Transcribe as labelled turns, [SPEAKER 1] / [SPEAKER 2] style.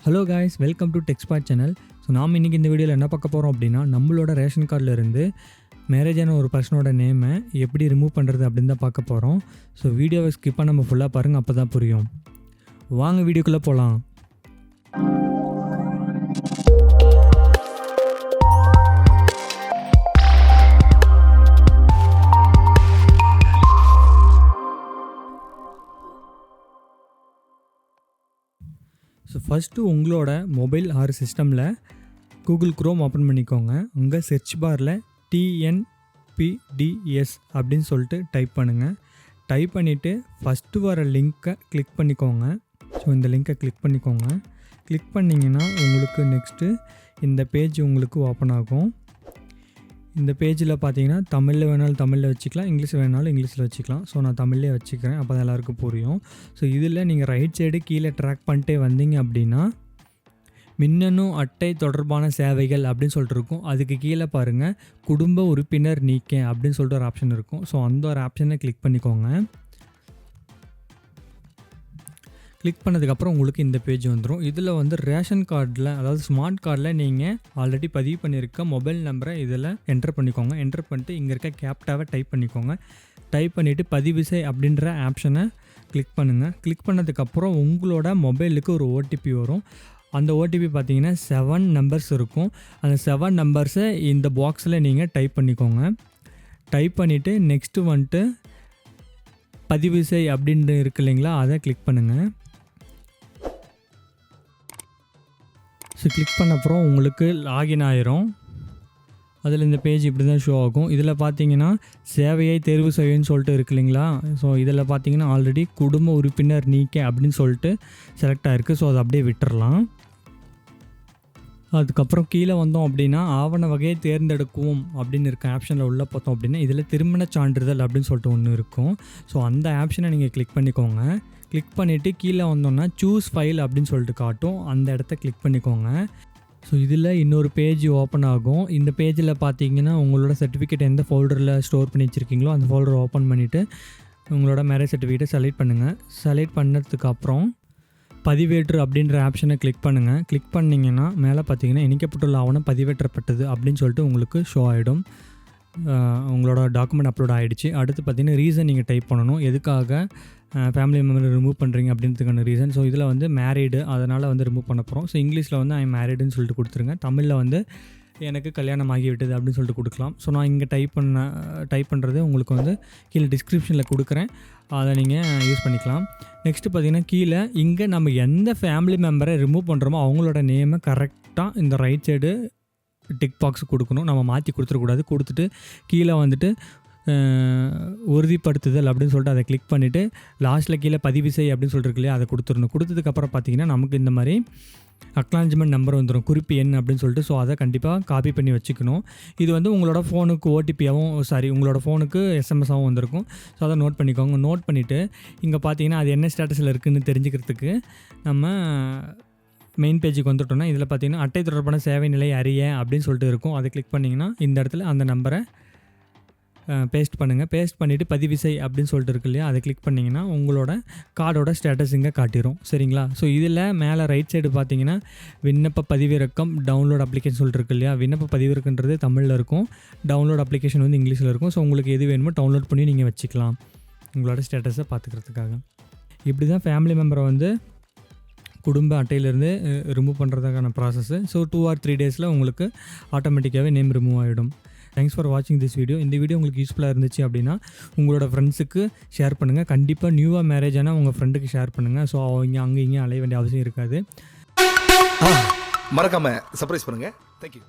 [SPEAKER 1] Hello guys, welcome to TechSpot channel. So நாம் இன்றைக்கி இந்த வீடியோவில் என்ன பார்க்க போகிறோம் அப்படின்னா, நம்மளோட ரேஷன் கார்டில் இருந்து மேரேஜான ஒரு பர்சனோட நேமை எப்படி ரிமூவ் பண்ணுறது அப்படின்னு தான் பார்க்க போகிறோம். ஸோ வீடியோவை ஸ்கிப் பண்ண நம்ம ஃபுல்லாக பாருங்கள், அப்போ தான் புரியும். வாங்க வீடியோக்குள்ளே போகலாம். ஸோ ஃபஸ்ட்டு உங்களோட மொபைல் ஆர் சிஸ்டமில் கூகுள் க்ரோம் ஓப்பன் பண்ணிக்கோங்க. உங்கள் சர்ச் பாரில் TNPDS அப்படின்னு சொல்லிட்டு டைப் பண்ணுங்கள். டைப் பண்ணிவிட்டு ஃபஸ்ட்டு வர லிங்க்கை கிளிக் பண்ணிக்கோங்க. ஸோ இந்த லிங்க்கை கிளிக் பண்ணிக்கோங்க. கிளிக் பண்ணிங்கன்னா உங்களுக்கு நெக்ஸ்ட்டு இந்த பேஜ் உங்களுக்கு ஓப்பன் ஆகும். இந்த பேஜில் பார்த்தீங்கன்னா தமிழில் வேணாலும் தமிழில் வச்சுக்கலாம், இங்கிலீஷ் வேணாலும் இங்கிலீஷில் வச்சுக்கலாம். ஸோ நான் தமிழ்லேயே வச்சுக்கிறேன், அப்போ தான் எல்லாருக்கும் புரியும். ஸோ இதில் நீங்கள் ரைட் சைடு கீழே ட்ராக் பண்ணிட்டே வந்தீங்க அப்படின்னா மின்னணு அட்டை தொடர்பான சேவைகள் அப்படின்னு சொல்லிட்டு இருக்கும். அதுக்கு கீழே பாருங்கள், குடும்ப உறுப்பினர் நீக்க அப்படின்னு சொல்லிட்டு ஒரு ஆப்ஷன் இருக்கும். ஸோ அந்த ஒரு ஆப்ஷனை கிளிக் பண்ணிக்கோங்க. கிளிக் பண்ணதுக்கப்புறம் உங்களுக்கு இந்த பேஜ் வந்துடும். இதில் வந்து ரேஷன் கார்டில், அதாவது ஸ்மார்ட் கார்டில் நீங்கள் ஆல்ரெடி பதிவு பண்ணியிருக்க மொபைல் நம்பரை இதில் என்டர் பண்ணிக்கோங்க. என்டர் பண்ணிட்டு இங்கே இருக்க கேப்டாவை டைப் பண்ணிக்கோங்க. டைப் பண்ணிவிட்டு பதிவு செய் அப்படின்ற ஆப்ஷனை கிளிக் பண்ணுங்கள். கிளிக் பண்ணதுக்கப்புறம் உங்களோட மொபைலுக்கு ஒரு ஓடிபி வரும். அந்த ஓடிபி பார்த்தீங்கன்னா 7 நம்பர்ஸ் இருக்கும். அந்த 7 நம்பர்ஸை இந்த பாக்ஸில் நீங்கள் டைப் பண்ணிக்கோங்க. டைப் பண்ணிவிட்டு நெக்ஸ்ட்டு வந்துட்டு பதிவு செய் அப்படின்ட்டு இருக்கு இல்லைங்களா, அதை கிளிக் பண்ணுங்கள். ஸோ கிளிக் பண்ண அப்புறம் உங்களுக்கு லாகின் ஆயிரும். அதில் இந்த பேஜ் இப்படி தான் ஷோ ஆகும். இதில் பார்த்தீங்கன்னா சேவையை தேர்வு செய்யன்னு சொல்லிட்டு இருக்கு இல்லைங்களா. ஸோ இதில் பார்த்தீங்கன்னா ஆல்ரெடி குடும்ப உறுப்பினர் நீக்க அப்படின்னு சொல்லிட்டு செலக்ட் ஆகிருக்கு. ஸோ அதை அப்படியே விட்டுறலாம். அதுக்கப்புறம் கீழே வந்தோம் அப்படின்னா ஆவண வகையை தேர்ந்தெடுக்குவோம் அப்படின்னு இருக்க ஆப்ஷனில் உள்ள பார்த்தோம் அப்படின்னா இதில் திருமண சான்றிதழ் அப்படின்னு சொல்லிட்டு ஒன்று இருக்கும். ஸோ அந்த ஆப்ஷனை நீங்கள் கிளிக் பண்ணிக்கோங்க. கிளிக் பண்ணிவிட்டு கீழே வந்தோன்னா சூஸ் ஃபைல் அப்படின்னு சொல்லிட்டு காட்டும். அந்த இடத்த கிளிக் பண்ணிக்கோங்க. ஸோ இதில் இன்னொரு பேஜ் ஓப்பன் ஆகும். இந்த பேஜில் பார்த்தீங்கன்னா உங்களோட சர்டிஃபிகேட் எந்த ஃபோல்டரில் ஸ்டோர் பண்ணி வச்சுருக்கீங்களோ அந்த ஃபோல்டரை ஓப்பன் பண்ணிவிட்டு உங்களோட மேரேஜ் சர்டிஃபிகேட்டை செலக்ட் பண்ணுங்கள். செலக்ட் பண்ணதுக்கப்புறம் பதிவேற்று அப்படின்ற ஆப்ஷனை கிளிக் பண்ணுங்கள். கிளிக் பண்ணிங்கன்னா மேலே பார்த்தீங்கன்னா இணைக்கப்பட்டுள்ள ஆவணம் பதிவேற்றப்பட்டது அப்படின்னு சொல்லிட்டு உங்களுக்கு ஷோ ஆகிடும். உங்களோட டாக்குமெண்ட் அப்லோட் ஆகிடுச்சு. அடுத்து பார்த்தீங்கன்னா ரீசன் நீங்கள் டைப் பண்ணணும், எதுக்காக ஃபேமிலி மெம்பரை ரிமூவ் பண்ணுறீங்க அப்படின்றதுக்கான ரீசன். ஸோ இதில் வந்து மேரீடு, அதனால் வந்து ரிமூவ் பண்ண போகிறோம். ஸோ இங்கிலீஷில் வந்து ஐ மேரீடுன்னு சொல்லிட்டு கொடுத்துருங்க. தமிழில் வந்து எனக்கு கல்யாணம் ஆகிவிட்டது அப்படின்னு சொல்லிட்டு கொடுக்கலாம். ஸோ நான் இங்கே டைப் பண்ணுறது உங்களுக்கு வந்து கீழே டிஸ்கிரிப்ஷனில் கொடுக்குறேன், அதை நீங்கள் யூஸ் பண்ணிக்கலாம். நெக்ஸ்ட்டு பார்த்தீங்கன்னா கீழே இங்கே நம்ம எந்த ஃபேமிலி மெம்பரை ரிமூவ் பண்ணுறோமோ அவங்களோட நேமை கரெக்டாக இந்த ரைட் சைடு டிக் பாக்ஸ் கொடுக்கணும். நம்ம மாற்றி கொடுத்துடக்கூடாது. கொடுத்துட்டு கீழே வந்துட்டு உறுதிப்படுத்துதல் அப்படின்னு சொல்லிட்டு அதை கிளிக் பண்ணிவிட்டு லாஸ்ட்டில் கீழே பதிவு செய் அப்படின்னு சொல்லிட்டு இல்லையா, அதை கொடுத்துடணும். கொடுத்ததுக்கப்புறம் பார்த்தீங்கன்னா நமக்கு இந்த மாதிரி அக்னாலஜ்மெண்ட் நம்பர் வந்துடும், குறிப்பு எண் அப்படின்னு சொல்லிட்டு. ஸோ அதை கண்டிப்பாக காப்பி பண்ணி வச்சுக்கணும். இது வந்து உங்களோட ஃபோனுக்கு ஓடிபியாகவும் உங்களோட ஃபோனுக்கு எஸ்எம்எஸாகவும் வந்திருக்கும். ஸோ அதை நோட் பண்ணிக்கோங்க. நோட் பண்ணிவிட்டு இங்கே பார்த்தீங்கன்னா அது என்ன ஸ்டேட்டஸில் இருக்குதுன்னு தெரிஞ்சுக்கிறதுக்கு நம்ம மெயின் பேஜுக்கு வந்துட்டோம்னா இதில் பார்த்தீங்கன்னா அட்டை தொடர்பான சேவை நிலை அறிய அப்படின்னு சொல்லிட்டு இருக்கும். அதை கிளிக் பண்ணிங்கன்னா இந்த இடத்துல அந்த நம்பரை பேஸ்ட் பண்ணுங்கள். பேஸ்ட் பண்ணிவிட்டு பதிவு செய் அப்படின்னு சொல்லிட்டு இருக்கு இல்லையா, அதை கிளிக் பண்ணிங்கன்னா உங்களோட கார்டோட ஸ்டேட்டஸ் இங்கே காட்டிடும். சரிங்களா. ஸோ இதில் மேலே ரைட் சைடு பார்த்தீங்கன்னா விண்ணப்ப பதிவிறக்கம் டவுன்லோட் அப்ளிகேஷன் சொல்லிட்டு இருக்கு இல்லையா. விண்ணப்ப பதிவிறக்கன்றது தமிழில் இருக்கும், டவுன்லோட் அப்ளிகேஷன் வந்து இங்கிலீஷில் இருக்கும். ஸோ உங்களுக்கு எது வேணுமோ டவுன்லோட் பண்ணி நீங்கள் வச்சுக்கலாம் உங்களோட ஸ்டேட்டஸை பார்த்துக்கிறதுக்காக. இப்படி தான் ஃபேமிலி மெம்பரை வந்து குடும்ப அட்டையிலேருந்து ரிமூவ் பண்ணுறதுக்கான ப்ராசஸ்ஸு. ஸோ 2 or 3 டேஸில் உங்களுக்கு ஆட்டோமேட்டிக்காகவே நேம் ரிமூவ் ஆகிடும். தேங்க்ஸ் ஃபார் வாட்சிங் திஸ் வீடியோ. இந்த வீடியோ உங்களுக்கு யூஸ்ஃபுல்லாக இருந்துச்சு அப்படின்னா உங்களோட ஃப்ரெண்ட்ஸுக்கு ஷேர் பண்ணுங்கள். கண்டிப்பாக நியூவாக மேரேஜ் ஆனால் உங்கள் ஃப்ரெண்டுக்கு ஷேர் பண்ணுங்கள். ஸோ அவங்க அங்கே இங்கே அலைய வேண்டிய அவசியம் இருக்காது.
[SPEAKER 2] மறக்காமல் சர்ப்ரைஸ் பண்ணுங்கள். தேங்க்யூ.